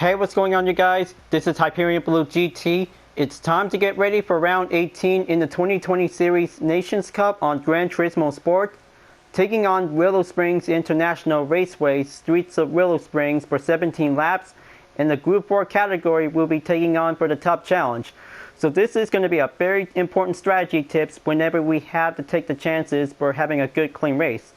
Hey, what's going on, you guys? This is Hyperion-Blue-GT. It's time to get ready for round 18 in the 2020 Series Nations Cup on Gran Turismo Sport, taking on Willow Springs International Raceway Streets of Willow Springs for 17 laps, and the Gr.4 category will be taking on for the top challenge. So this is going to be a very important strategy tips whenever we have to take the chances for having a good clean race.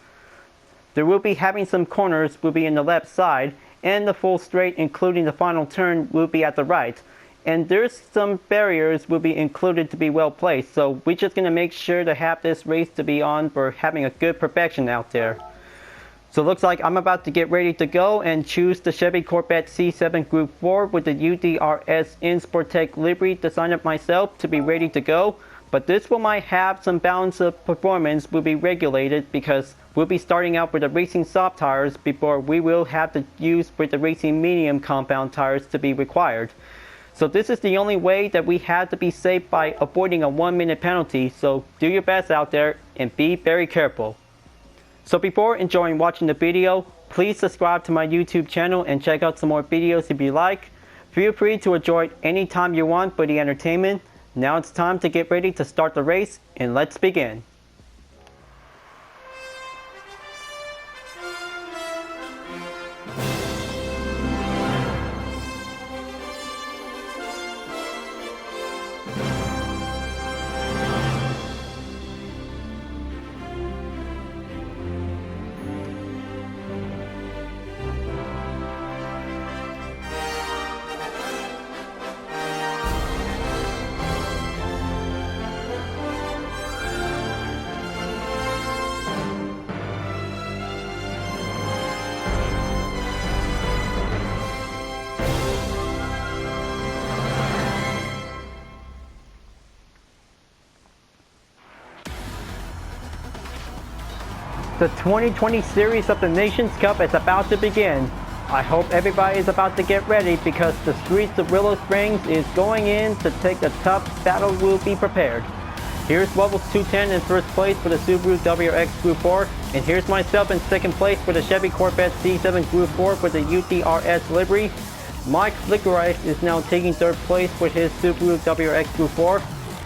There will be having some corners will be in the left side, and the full straight including the final turn will be at the right. And there's some barriers will be included to be well placed, so we're just going to make sure to have this race to be on for having a good perfection out there. So it looks like I'm about to get ready to go and choose the Chevy Corvette C7 Group 4 with the UDRS InSportTech livery to sign up myself to be ready to go. But this one might have some balance of performance will be regulated because we'll be starting out with the racing soft tires before we will have to use with the racing medium compound tires to be required. So this is the only way that we have to be safe by avoiding a 1-minute penalty, so do your best out there and be very careful. So before enjoying watching the video, please subscribe to my YouTube channel and check out some more videos if you like. Feel free to enjoy anytime you want for the entertainment. Now it's time to get ready to start the race, and let's begin. The 2020 Series of the Nations Cup is about to begin. I hope everybody is about to get ready because the streets of Willow Springs is going in to take a tough battle. Will be prepared. Here's Wobbles 210 in first place for the Subaru WRX Group 4, and here's myself in second place for the Chevy Corvette C7 Group 4 for the UDRS livery. Mike Licorice is now taking third place with his Subaru WRX Group 4,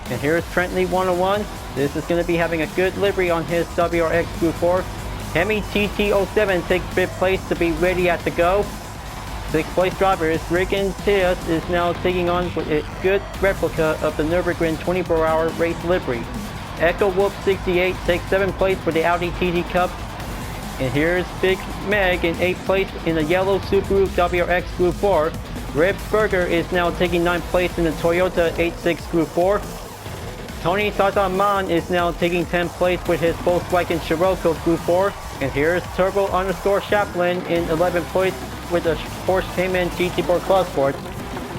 and here's Trentley 101. This is going to be having a good livery on his WRX Group 4. Hemi TT07 takes 5th place to be ready at the go. 6th place driver is Regan Tias is now taking on with a good replica of the Nürburgring 24-hour race livery. Echo Wolf 68 takes 7th place for the Audi TT Cup. And here's Big Meg in 8th place in the yellow Subaru WRX Group 4. Red Berger is now taking 9th place in the Toyota 86 Group 4. Tony Sazaman is now taking 10th place with his Volkswagen Scirocco Group 4. And here's Turbo_Chaplin in 11th place with the Porsche Cayman GT4 Club Sport.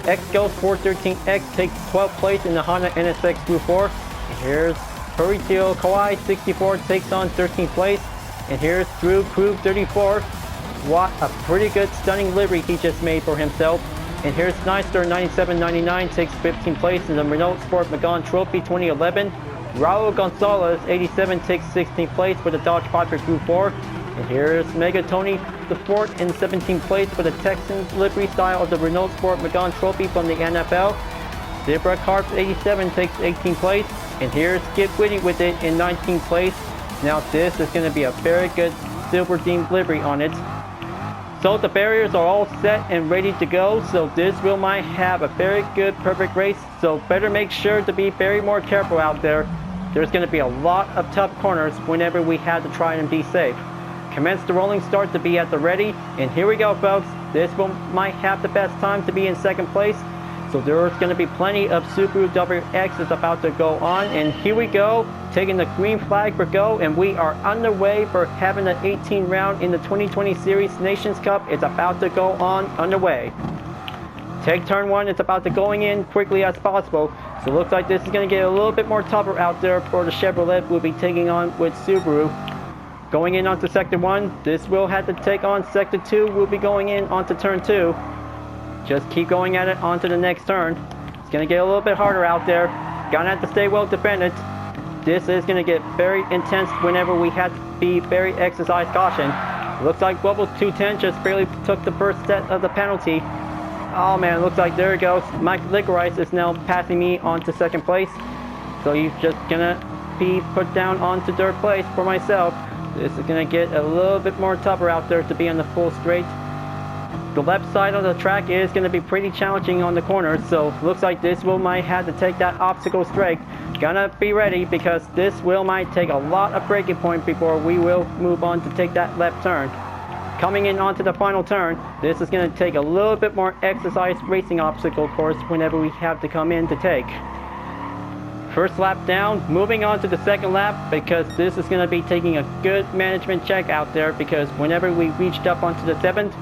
X-Ghost413X takes 12th place in the Honda NSX Group 4. And here's Horatio Kawai 64 takes on 13th place. And here's Drew Crew 34. What a pretty good stunning livery he just made for himself. And here's Neister 9799 takes 15th place in the Renault Sport Magon Trophy 2011. Raul Gonzalez 87 takes 16th place for the Dodge Viper Group 4. And here's Megatoni the Fort in 17th place for the Texans livery style of the Renault Sport Magon Trophy from the NFL. Zebra Carps 87 takes 18th place. And here's Skip Whitty with it in 19th place. Now this is going to be a very good silver themed livery on it. So the barriers are all set and ready to go, so this will might have a very good perfect race, so better make sure to be very more careful out there. There's going to be a lot of tough corners whenever we have to try and be safe. Commence the rolling start to be at the ready, and here we go, folks. This one might have the best time to be in second place, so there's going to be plenty of Subaru WRX is about to go on, and here we go, taking the green flag for go, and we are underway for having an 18 round in the 2020 Series Nations Cup. It's about to go on underway. Take turn 1, it's about to going in quickly as possible, so it looks like this is going to get a little bit more tougher out there for the Chevrolet we'll be taking on with Subaru. Going in onto sector 1, this will have to take on sector 2, we'll be going in onto turn 2. Just keep going at it onto the next turn. It's going to get a little bit harder out there. Gonna have to stay well defended. This is going to get very intense whenever we have to be very exercise caution. Looks like Bubbles 210 just barely took the first set of the penalty. Oh man, looks like there it goes. Mike Licorice is now passing me on to second place. So he's just gonna be put down onto third place for myself. This is gonna get a little bit more tougher out there to be on the full straight. The left side of the track is gonna be pretty challenging on the corners, so looks like this wheel might have to take that obstacle straight. Gonna be ready because this wheel might take a lot of braking point before we will move on to take that left turn. Coming in onto the final turn, this is gonna take a little bit more exercise racing obstacle course whenever we have to come in to take. First lap down, moving on to the second lap because this is going to be taking a good management check out there because whenever we reached up onto the 7th,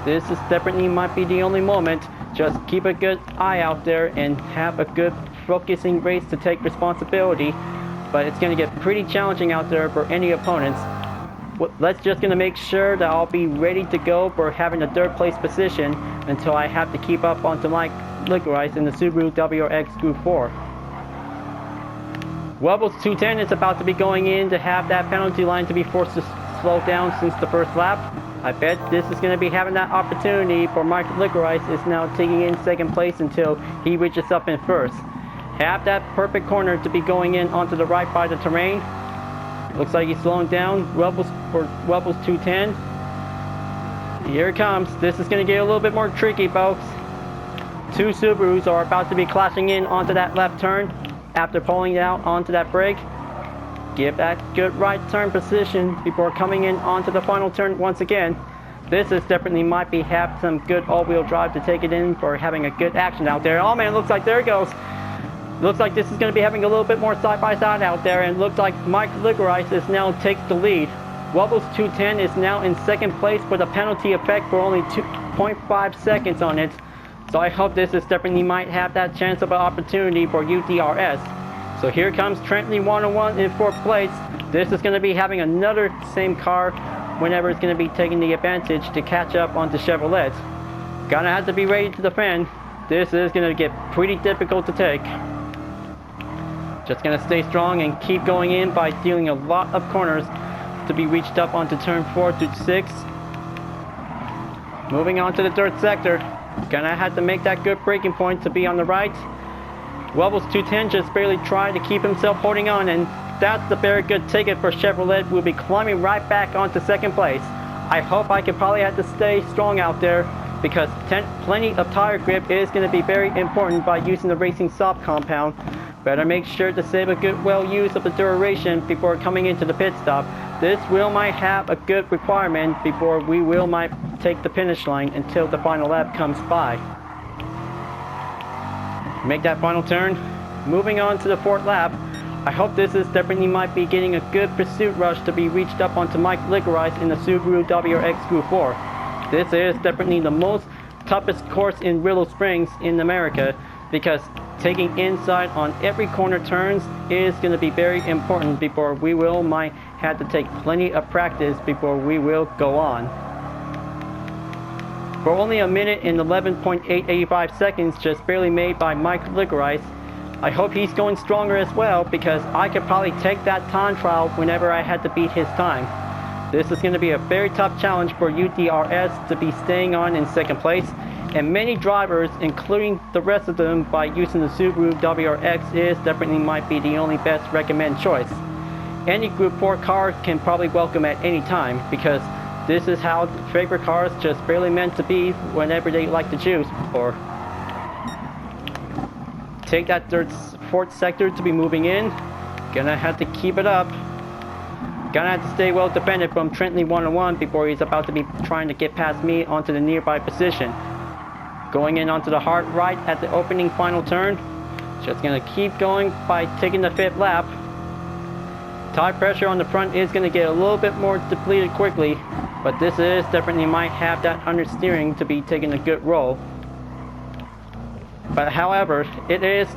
this is definitely might be the only moment. Just keep a good eye out there and have a good focusing race to take responsibility, but it's going to get pretty challenging out there for any opponents. Let's just going to make sure that I'll be ready to go for having a third place position until I have to keep up onto Mike Licorice in the Subaru WRX Gr.4. Webbles 210 is about to be going in to have that penalty line to be forced to slow down since the first lap. I bet this is going to be having that opportunity for Mike Licorice is now taking in second place until he reaches up in first. Have that perfect corner to be going in onto the right by the terrain. Looks like he's slowing down. Webbles 210. Here it comes. This is going to get a little bit more tricky, folks. Two Subarus are about to be clashing in onto that left turn. After pulling it out onto that brake, give that good right turn position before coming in onto the final turn once again. This is definitely might be have some good all-wheel drive to take it in for having a good action out there. Oh man, looks like there it goes. Looks like this is going to be having a little bit more side-by-side out there, and looks like Mike Licorice is now takes the lead. Webbles 210 is now in second place with a penalty effect for only 2.5 seconds on it. So I hope this is definitely might have that chance of an opportunity for UDRS. So here comes Trentley 101 in fourth place. This is going to be having another same car whenever it's going to be taking the advantage to catch up onto Chevrolet. Gonna have to be ready to defend. This is going to get pretty difficult to take. Just going to stay strong and keep going in by dealing a lot of corners to be reached up onto turn 4 to 6. Moving on to the third sector. Gonna have to make that good braking point to be on the right. Webbles 210 just barely tried to keep himself holding on, and that's a very good ticket for Chevrolet. We'll be climbing right back onto second place. I hope I can probably have to stay strong out there because plenty of tire grip is going to be very important by using the Racing Soft compound. Better make sure to save a good well use of the duration before coming into the pit stop. This wheel might have a good requirement before we will might take the finish line until the final lap comes by. Make that final turn. Moving on to the fourth lap. I hope this is definitely might be getting a good pursuit rush to be reached up onto Mike Licorice in the Subaru WRX Gr.4. This is definitely the most toughest course in Willow Springs in America because taking inside on every corner turns is going to be very important before we will might have to take plenty of practice before we will go on. For only a minute and 11.885 seconds just barely made by Mike Licorice. I hope he's going stronger as well because I could probably take that time trial whenever I had to beat his time. This is going to be a very tough challenge for UDRS to be staying on in second place, and many drivers, including the rest of them, by using the Subaru WRX is definitely might be the only best recommended choice. Any Gr.4 car can probably welcome at any time because this is how favorite cars just barely meant to be whenever they like to choose. Or take that fourth sector to be moving in. Gonna have to keep it up. Gonna have to stay well defended from Trentley 101 before he's about to be trying to get past me onto the nearby position. Going in onto the hard right at the opening final turn. Just gonna keep going by taking the fifth lap. Tire pressure on the front is gonna get a little bit more depleted quickly, but this is definitely might have that understeering to be taking a good roll. But however, it is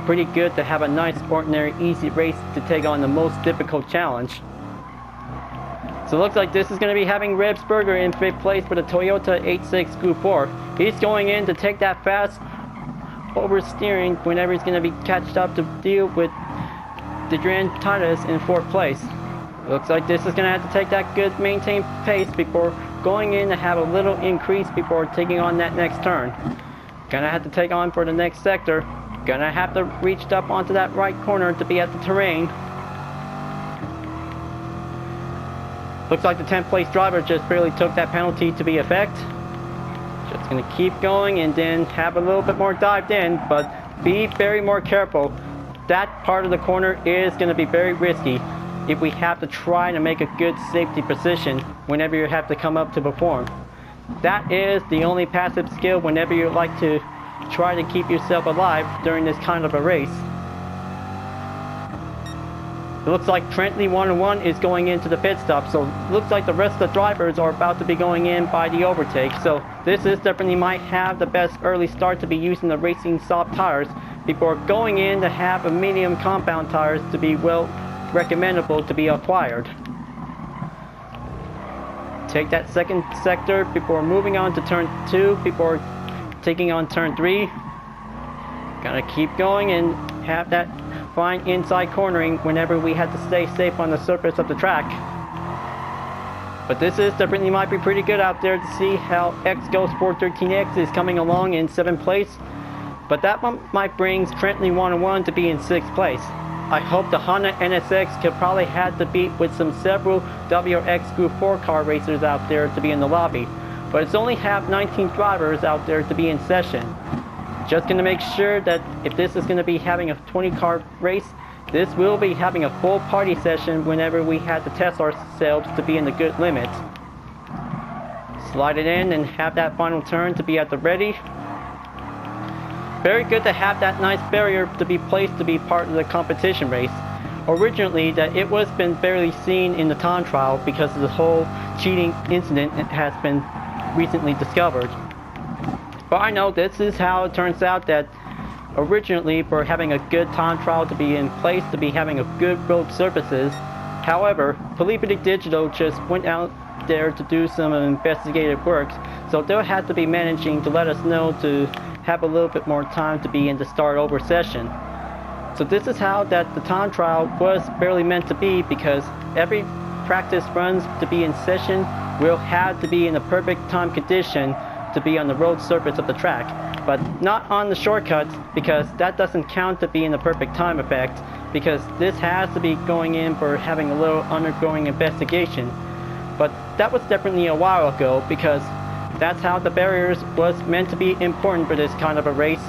pretty good to have a nice, ordinary, easy race to take on the most difficult challenge. So it looks like this is going to be having Rebsberger in fifth place for the Toyota 86 Gr.4. He's going in to take that fast oversteering whenever he's going to be catched up to deal with the Gran Titus in fourth place. Looks like this is going to have to take that good maintained pace before going in to have a little increase before taking on that next turn. Gonna have to take on for the next sector. Gonna have to reach up onto that right corner to be at the terrain. Looks like the 10th place driver just barely took that penalty to be effect. Just gonna keep going and then have a little bit more dived in, but be very more careful. That part of the corner is gonna be very risky if we have to try to make a good safety position whenever you have to come up to perform. That is the only passive skill whenever you like to try to keep yourself alive during this kind of a race. It looks like Trentley 101 is going into the pit stop, so it looks like the rest of the drivers are about to be going in by the overtake. So this is definitely might have the best early start to be using the racing soft tires before going in to have a medium compound tires to be well recommendable to be acquired. Take that second sector before moving on to turn 2 before taking on turn 3. Gotta keep going and have that fine inside cornering whenever we have to stay safe on the surface of the track. But this is definitely might be pretty good out there to see how Gr.4 13X is coming along in 7th place. But that one might bring Trentley 101 to be in 6th place. I hope the Honda NSX could probably have to beat with several WRX Gr.4 car racers out there to be in the lobby. But it's only have 19 drivers out there to be in session. Just going to make sure that if this is going to be having a 20 car race, this will be having a full party session whenever we have to test ourselves to be in the good limit. Slide it in and have that final turn to be at the ready. Very good to have that nice barrier to be placed to be part of the competition race. Originally, that it was been barely seen in the time trial because of the whole cheating incident has been recently discovered. But I know this is how it turns out that originally for having a good time trial to be in place to be having a good road surfaces. However, Polypity Digital just went out there to do some investigative work, so they'll have to be managing to let us know to have a little bit more time to be in the start over session. So this is how that the time trial was barely meant to be, because every practice runs to be in session will have to be in the perfect time condition to be on the road surface of the track, but not on the shortcuts, because that doesn't count to be in the perfect time effect, because this has to be going in for having a little undergoing investigation. But that was definitely a while ago, because that's how the barriers was meant to be important for this kind of a race.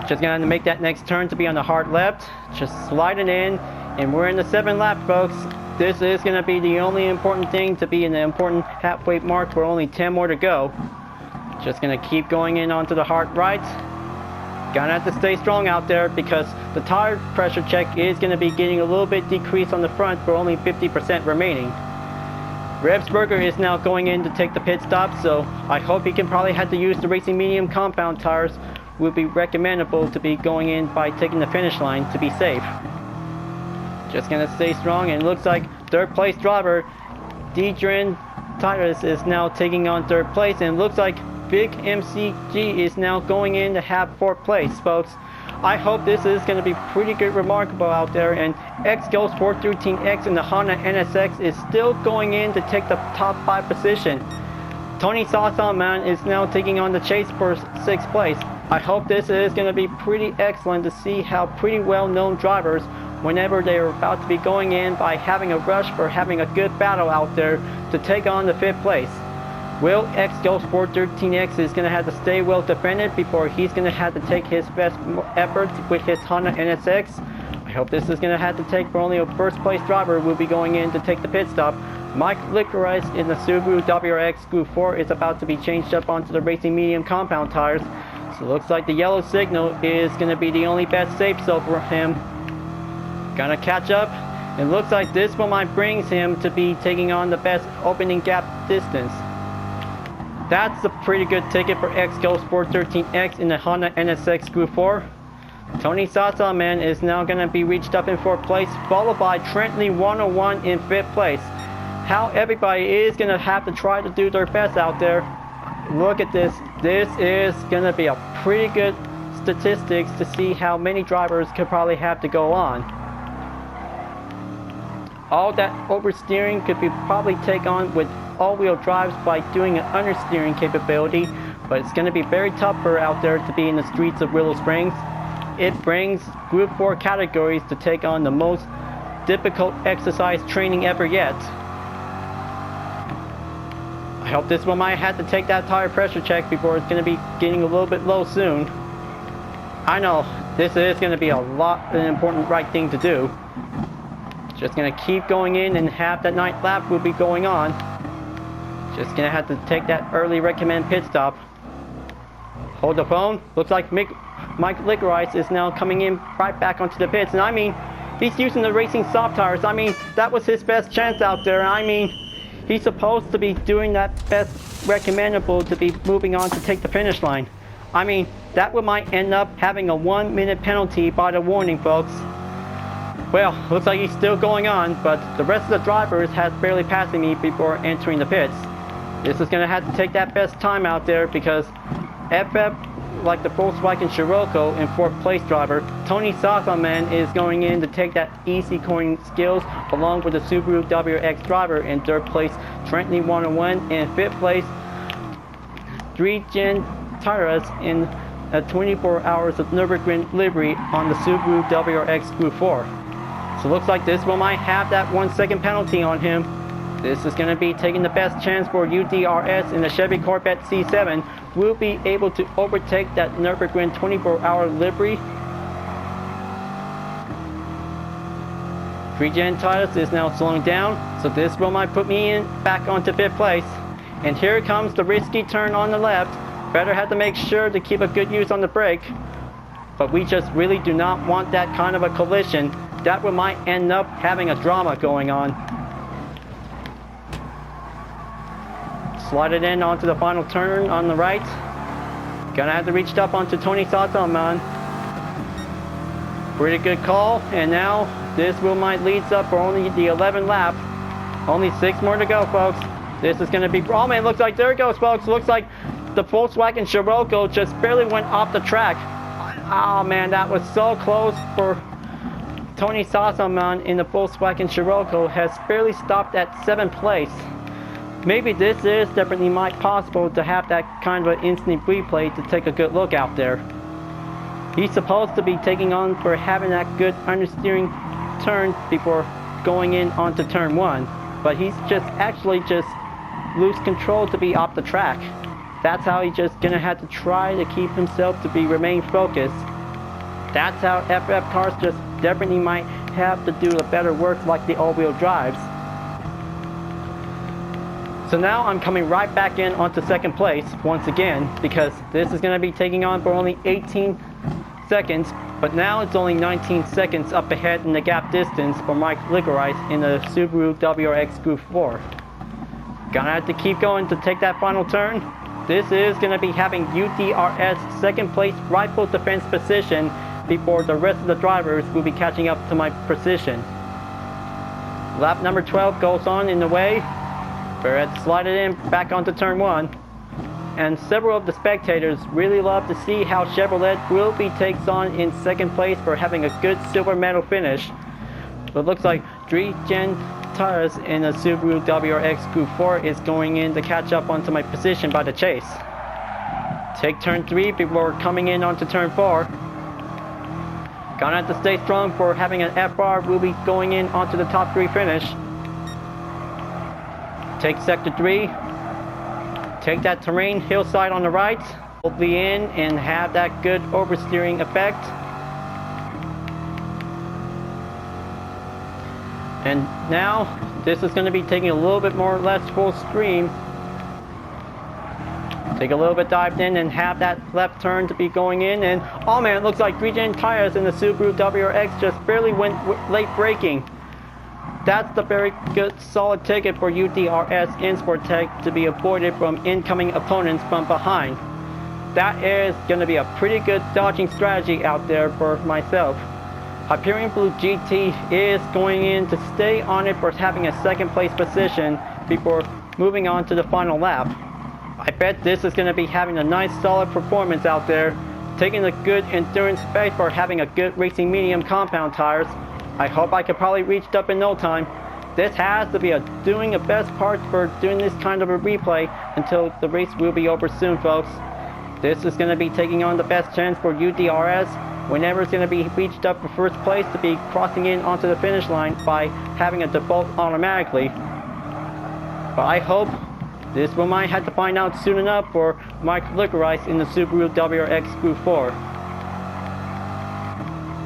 Just gonna make that next turn to be on the hard left, just slide it in, and we're in the 7th lap, folks. This is gonna be the only important thing to be in the important halfway mark for only 10 more to go. Just gonna keep going in onto the hard right. Gonna have to stay strong out there because the tire pressure check is gonna be getting a little bit decreased on the front for only 50% remaining. Rebsberger is now going in to take the pit stop, so I hope he can probably have to use the racing medium compound tires. Would be recommendable to be going in by taking the finish line to be safe. Just gonna stay strong, and it looks like 3rd place driver Dren Tyrus is now taking on 3rd place, and it looks like Big MCG is now going in to have 4th place, folks. I hope this is going to be pretty good, remarkable out there, and Gr.4 13X in the Honda NSX is still going in to take the top 5 position. Tony Sassaman is now taking on the chase for 6th place. I hope this is going to be pretty excellent to see how pretty well-known drivers, whenever they are about to be going in by having a rush for having a good battle out there to take on the 5th place. Will Gr.4 13X is going to have to stay well defended before he's going to have to take his best effort with his Honda NSX. I hope this is going to have to take for only a 1st place driver will be going in to take the pit stop. Mike Licorice in the Subaru WRX Gr.4 is about to be changed up onto the racing medium compound tires. So it looks like the yellow signal is going to be the only best safe zone for him. Gonna catch up. It looks like this one might brings him to be taking on the best opening gap distance. That's a pretty good ticket for Gr.4 13X in the Honda NSX Gr.4. Tony Sassaman is now going to be reached up in 4th place, followed by Trentley 101 in 5th place. How everybody is going to have to try to do their best out there. Look at this. This is going to be a pretty good statistics to see how many drivers could probably have to go on. All that oversteering could be probably take on with all-wheel drives by doing an understeering capability but it's going to be very tough for out there to be in the streets of Willow Springs. It brings Group 4 categories to take on the most difficult exercise training ever yet. I hope this one might have to take that tire pressure check before it's going to be getting a little bit low soon. I know this is going to be an important right thing to do. Just going to keep going in and have that night lap will be going on. Just going to have to take that early recommend pit stop. Hold the phone. Looks like Mike Licorice is now coming in right back onto the pits. And I mean, he's using the racing soft tires. I mean, that was his best chance out there. I mean, he's supposed to be doing that best recommendable to be moving on to take the finish line. I mean, that might end up having a 1-minute penalty by the warning, folks. Well, looks like he's still going on, but the rest of the drivers has barely passing me before entering the pits. This is going to have to take that best time out there because FF, like the Volkswagen Scirocco and 4th place driver, Tony Sassaman is going in to take that easy cornering skills along with the Subaru WRX driver in 3rd place, Trentley 101, and 5th place, Gr.4 Cars in 24 hours of Nürburgring livery on the Subaru WRX Group 4. So looks like this one might have that 1-second penalty on him. This is going to be taking the best chance for UDRS in the Chevy Corvette C7. Will be able to overtake that Nürburgring 24-hour livery. Gr.4 Cars is now slowing down, so this one might put me in back onto 5th place. And here comes the risky turn on the left. Better have to make sure to keep a good use on the brake. But we just really do not want that kind of a collision. That one might end up having a drama going on. Slide it in onto the final turn on the right. Gonna have to reach up onto Tony Sassaman. Pretty good call, and now this might leads up for only the 11th lap. Only 6 more to go, folks. This is gonna be, oh man, looks like, there it goes, folks. Looks like the Volkswagen Scirocco just barely went off the track. Oh man, that was so close for Tony Sassaman in the Volkswagen Scirocco. Has barely stopped at 7th place. Maybe this is definitely might possible to have that kind of an instant replay to take a good look out there. He's supposed to be taking on for having that good understeering turn before going in onto turn 1. But he's actually just lose control to be off the track. That's how he's just gonna have to try to keep himself to remain focused. That's how FF Cars just definitely might have to do a better work like the all-wheel drives. So now I'm coming right back in onto 2nd place once again because this is going to be taking on for only 18 seconds, but now it's only 19 seconds up ahead in the gap distance for Mike Licorice in the Subaru WRX Group 4. Gonna have to keep going to take that final turn. This is going to be having UDRS 2nd place rifle defense position before the rest of the drivers will be catching up to my position. Lap number 12 goes on in the way. We're at slide it in back onto turn 1. And several of the spectators really love to see how Chevrolet will be takes on in 2nd place for having a good silver medal finish. But it looks like Gr.4 Cars in the Subaru WRX Group 4 is going in to catch up onto my position by the chase. Take turn 3 before coming in onto turn 4. Gonna have to stay strong for having an FR will be going in onto the top 3 finish. Take sector 3, take that terrain hillside on the right, hold the in and have that good oversteering effect. And now this is going to be taking a little bit more or less full stream. Take a little bit dived in and have that left turn to be going in, and oh man, it looks like Gr.4 Cars in the Subaru WRX just barely went late braking. That's the very good solid ticket for UDRS in Sportec to be avoided from incoming opponents from behind. That is going to be a pretty good dodging strategy out there for myself. Hyperion-Blue-GT is going in to stay on it for having a 2nd place position before moving on to the final lap. I bet this is going to be having a nice solid performance out there, taking a good endurance space for having a good racing medium compound tires. I hope I could probably reach up in no time. This has to be doing the best part for doing this kind of a replay until the race will be over soon, folks. this is going to be taking on the best chance for UDRS whenever it's going to be reached up for first place to be crossing in onto the finish line by having a default automatically. But I hope this we might have to find out soon enough for Mike Licorice in the Subaru WRX Gr.4.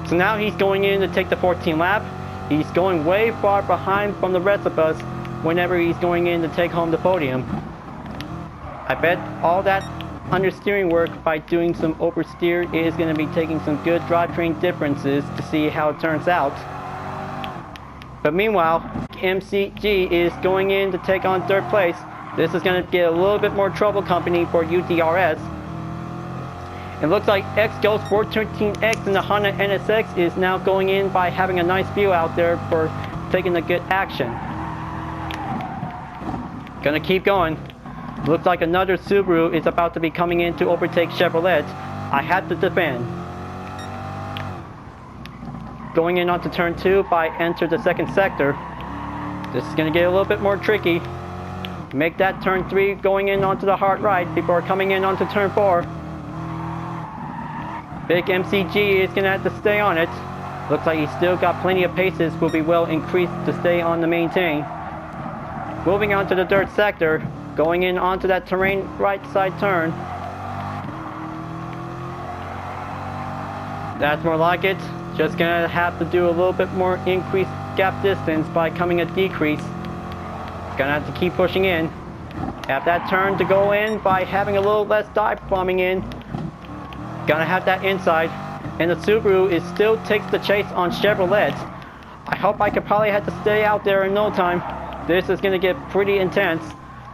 So now he's going in to take the 14th lap. He's going way far behind from the rest of us whenever he's going in to take home the podium. I bet all that understeering work by doing some oversteer is going to be taking some good drivetrain differences to see how it turns out. But meanwhile, MCG is going in to take on third place. This is going to get a little bit more trouble company for UDRS. It looks like Gr.4 13X in the Honda NSX is now going in by having a nice view out there for taking a good action. Gonna keep going. Looks like another Subaru is about to be coming in to overtake Chevrolet. I had to defend. Going in onto turn 2 by enter the second sector. This is going to get a little bit more tricky. Make that turn 3 going in onto the hard right before coming in onto turn 4. Big MCG is going to have to stay on it. Looks like he's still got plenty of paces, will be well increased to stay on the maintain. Moving on to the third sector. Going in onto that terrain right side turn. That's more like it. Just gonna have to do a little bit more increased gap distance by coming a decrease. Gonna have to keep pushing in. Have that turn to go in by having a little less dive bombing in. Gonna have that inside. And the Subaru is still takes the chase on Chevrolet. I hope I could probably have to stay out there in no time. This is gonna get pretty intense.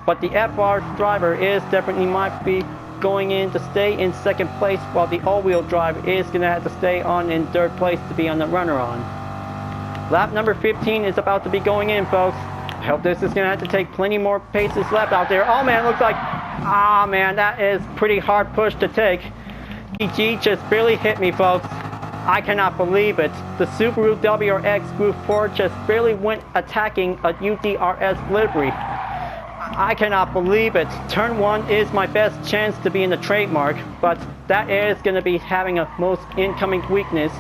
But the FR driver is definitely might be going in to stay in second place, while the all-wheel drive is going to have to stay on in third place to be on the runner-on. Lap number 15 is about to be going in, folks. I hope this is going to have to take plenty more paces left out there. Oh man, looks like, man, that is pretty hard push to take. DG just barely hit me, folks. I cannot believe it. The Subaru WRX Gr.4 just barely went attacking a UDRS livery. I cannot believe it. Turn 1 is my best chance to be in the trademark, but that is going to be having a most incoming weakness.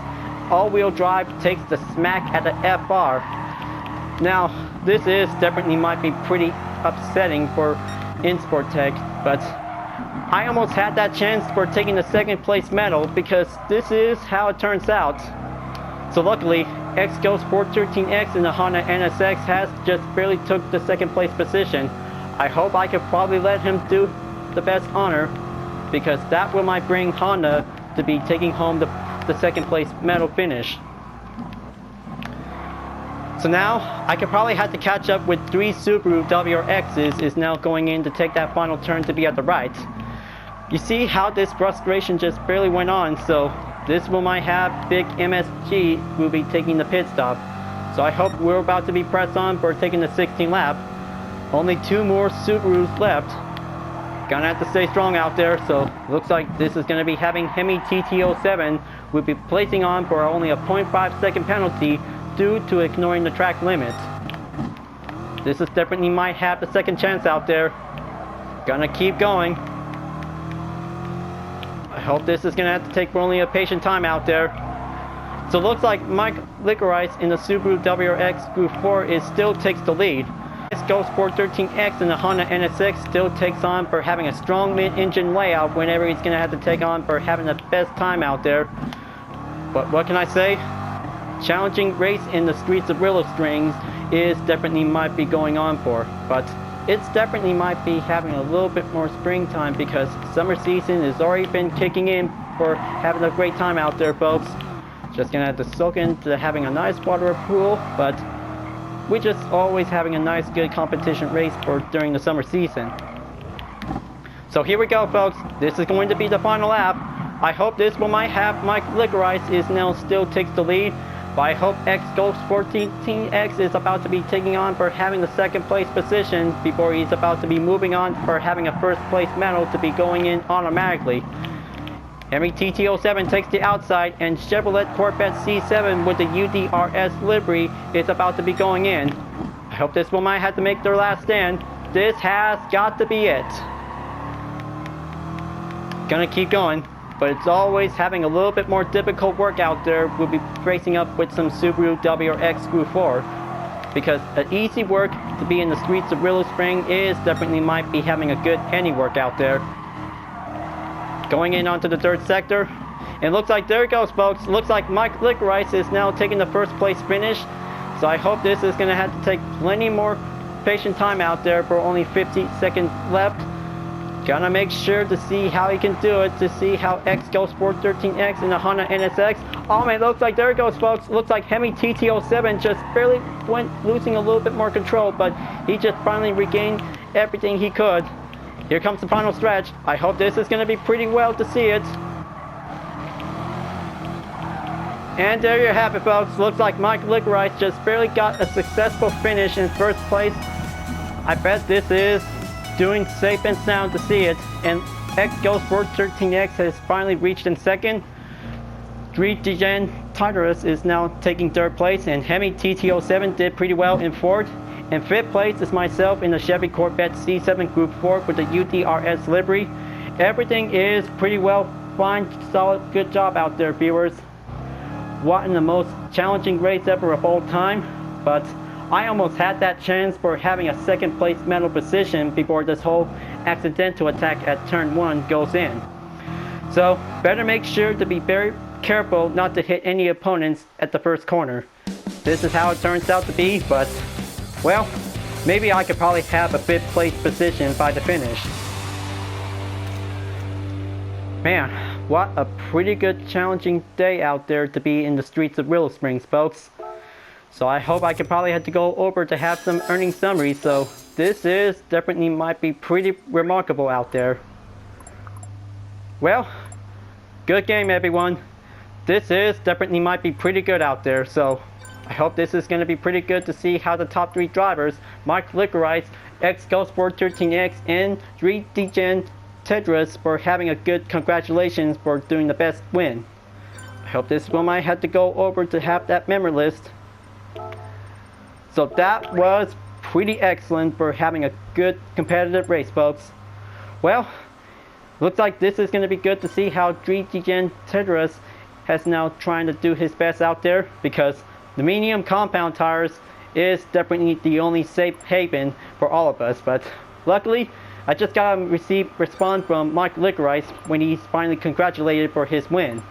All-wheel drive takes the smack at the FR. Now, this is definitely might be pretty upsetting for Insportec, but I almost had that chance for taking the second place medal because this is how it turns out. So luckily, Gr.4 13X in the Honda NSX has just barely took the second place position. I hope I could probably let him do the best honor, because that will might bring Honda to be taking home the second place medal finish. So now I could probably have to catch up with 3 Subaru WRXs is now going in to take that final turn to be at the right. You see how this frustration just barely went on, so this will might have big MSG will be taking the pit stop. So I hope we're about to be pressed on for taking the 16th lap. Only 2 more Subarus left. Gonna have to stay strong out there, so looks like this is gonna be having Hemi TT07 will be placing on for only a 0.5 second penalty due to ignoring the track limit. This is definitely might have the second chance out there. Gonna keep going. I hope this is gonna have to take only a patient time out there. So it looks like Mike Licorice in the Subaru WRX Gr.4 is still takes the lead. Gr.4 13X in the Honda NSX still takes on for having a strong mid-engine layout whenever he's going to have to take on for having the best time out there. But what can I say? Challenging race in the streets of Willow Springs is definitely might be going on for. But it's definitely might be having a little bit more springtime because summer season has already been kicking in for having a great time out there, folks. Just going to have to soak into having a nice water pool, but we're just always having a nice good competition race for during the summer season. So here we go, folks. This is going to be the final lap. I hope this one might have Mike Licorice is now still takes the lead. But I hope Gr.4 13X is about to be taking on for having the second place position before he's about to be moving on for having a first place medal to be going in automatically. Hemi TT07 takes the outside, and Chevrolet Corvette C7 with the UDRS livery is about to be going in. I hope this one might have to make their last stand. This has got to be it. gonna keep going. But it's always having a little bit more difficult work out there. We'll be racing up with some Subaru WRX Gr.4, because an easy work to be in the streets of Willow Springs is definitely might be having a good any work out there. Going in onto the third sector, and looks like there it goes, folks. Looks like Mike Licorice is now taking the first place finish. So I hope this is going to have to take plenty more patient time out there for only 50 seconds left. Gonna make sure to see how he can do it, to see how Gr.4 13X in the Honda NSX. Oh man, looks like there it goes, folks. Looks like Hemi TT07 just barely went losing a little bit more control, but he just finally regained everything he could. Here comes the final stretch. I hope this is going to be pretty well to see it. And there you have it, folks. Looks like Mike Licorice just barely got a successful finish in first place. I bet this is doing safe and sound to see it. And Gr.4 13X has finally reached in second. Hyperion-Blue-GT is now taking third place, and Hemi TT07 did pretty well in fourth. In fifth place is myself in the Chevy Corvette C7 Gr.4 with the UDRS livery. Everything is pretty well, fine, solid, good job out there, viewers. What in the most challenging race ever of all time, but I almost had that chance for having a second place medal position before this whole accidental attack at turn 1 goes in. So better make sure to be very careful not to hit any opponents at the first corner. This is how it turns out to be, but well, maybe I could probably have a 5th place position by the finish. Man, what a pretty good challenging day out there to be in the streets of Willow Springs, folks. So I hope I could probably have to go over to have some earning summaries, so this is definitely might be pretty remarkable out there. Well, good game everyone. This is definitely might be pretty good out there, so I hope this is going to be pretty good to see how the top 3 drivers, Mike Licorice, Gr.4 13X, and 3DGen Tedros, for having a good congratulations for doing the best win. I hope this one might have to go over to have that memory list. So that was pretty excellent for having a good competitive race, folks. Well, looks like this is going to be good to see how 3DGen Tedros has now trying to do his best out there, because the medium compound tires is definitely the only safe haven for all of us. But luckily, I just got a response from Mike Licorice when he's finally congratulated for his win.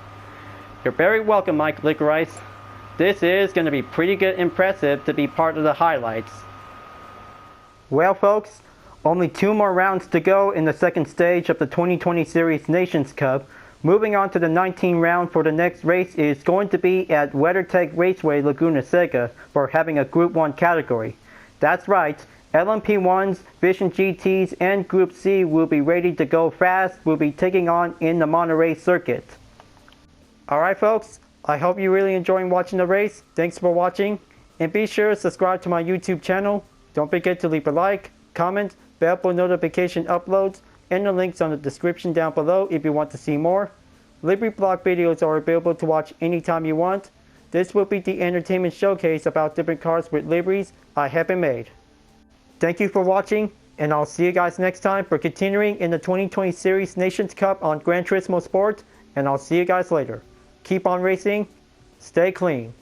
You're very welcome, Mike Licorice. This is going to be pretty good, impressive to be part of the highlights. Well, folks, only 2 more rounds to go in the second stage of the 2020 Series Nations Cup. Moving on to the 19th round for the next race is going to be at WeatherTech Raceway Laguna Seca for having a Group 1 category. That's right, LMP1s, Vision GTs, and Group C will be ready to go fast, will be taking on in the Monterey circuit. Alright folks, I hope you really enjoyed watching the race. Thanks for watching, and be sure to subscribe to my YouTube channel. Don't forget to leave a like, comment, bell for notification uploads, and the links on the description down below if you want to see more. Livery blog videos are available to watch anytime you want. This will be the entertainment showcase about different cars with liveries I have been made. Thank you for watching, and I'll see you guys next time for continuing in the 2020 Series Nations Cup on Gran Turismo Sport, and I'll see you guys later. Keep on racing, stay clean.